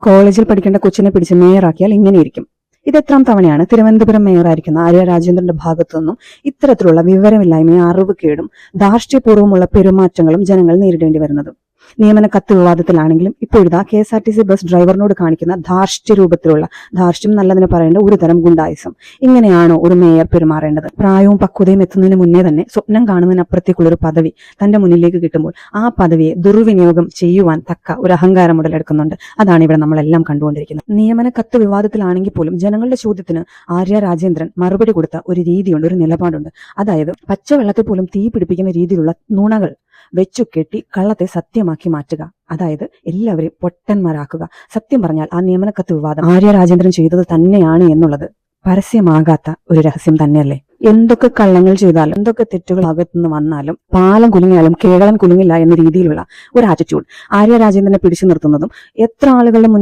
കോളേജിൽ പഠിക്കേണ്ട കൊച്ചിനെ പിടിച്ച് മേയറാക്കിയാൽ ഇങ്ങനെയിരിക്കും. ഇത് എത്രാം തവണയാണ് തിരുവനന്തപുരം മേയറായിരിക്കുന്ന ആര്യ രാജേന്ദ്രന്റെ ഭാഗത്തു നിന്നും ഇത്തരത്തിലുള്ള വിവരമില്ലായ്മയും അറിവുകേടും ധാർഷ്ട്യപൂർവ്വമുള്ള പെരുമാറ്റങ്ങളും ജനങ്ങൾ നേരിടേണ്ടി വരുന്നത്. നിയമന കത്ത് വിവാദത്തിലാണെങ്കിലും ഇപ്പോഴിതാ KSRTC ബസ് ഡ്രൈവറിനോട് കാണിക്കുന്ന ധാർഷ്ട്യ രൂപത്തിലുള്ള, ധാർഷ്ട്യം നല്ലതിന് പറയേണ്ട ഒരു തരം ഗുണ്ടായിസം. ഇങ്ങനെയാണോ ഒരു മേയർ പെരുമാറേണ്ടത്? പ്രായവും പക്വതയും എത്തുന്നതിന് മുന്നേ തന്നെ സ്വപ്നം കാണുന്നതിനപ്പുറത്തേക്കുള്ളൊരു പദവി തന്റെ മുന്നിലേക്ക് കിട്ടുമ്പോൾ ആ പദവിയെ ദുർവിനിയോഗം ചെയ്യുവാൻ തക്ക ഒരു അഹങ്കാരം ഉടലെടുക്കുന്നുണ്ട്. അതാണ് ഇവിടെ നമ്മളെല്ലാം കണ്ടുകൊണ്ടിരിക്കുന്നത്. നിയമന കത്ത് വിവാദത്തിലാണെങ്കിൽ പോലും ജനങ്ങളുടെ ചോദ്യത്തിന് ആര്യ രാജേന്ദ്രൻ മറുപടി കൊടുത്ത ഒരു രീതിയുണ്ട്, ഒരു നിലപാടുണ്ട്. അതായത് പച്ചവെള്ളത്തിൽ പോലും തീ പിടിപ്പിക്കുന്ന രീതിയിലുള്ള നുണകൾ വെച്ചു കെട്ടി കള്ളത്തെ സത്യമാക്കി മാറ്റുക. അതായത് എല്ലാവരെയും പൊട്ടന്മാരാക്കുക. സത്യം പറഞ്ഞാൽ ആ നിയമനക്കത്ത് വിവാദം ആര്യ രാജേന്ദ്രൻ ചെയ്തത് തന്നെയാണ് എന്നുള്ളത് പരസ്യമാകാത്ത ഒരു രഹസ്യം തന്നെയല്ലേ? എന്തൊക്കെ കള്ളങ്ങൾ ചെയ്താലും എന്തൊക്കെ തെറ്റുകൾ അകത്തുനിന്ന് വന്നാലും പാലം കുലുങ്ങിയാലും കേരളം കുലുങ്ങില്ല എന്ന രീതിയിലുള്ള ഒരു ആറ്റിറ്റ്യൂഡ് ആര്യ രാജേന്ദ്രനെ പിടിച്ചു നിർത്തുന്നതും എത്ര ആളുകളുടെ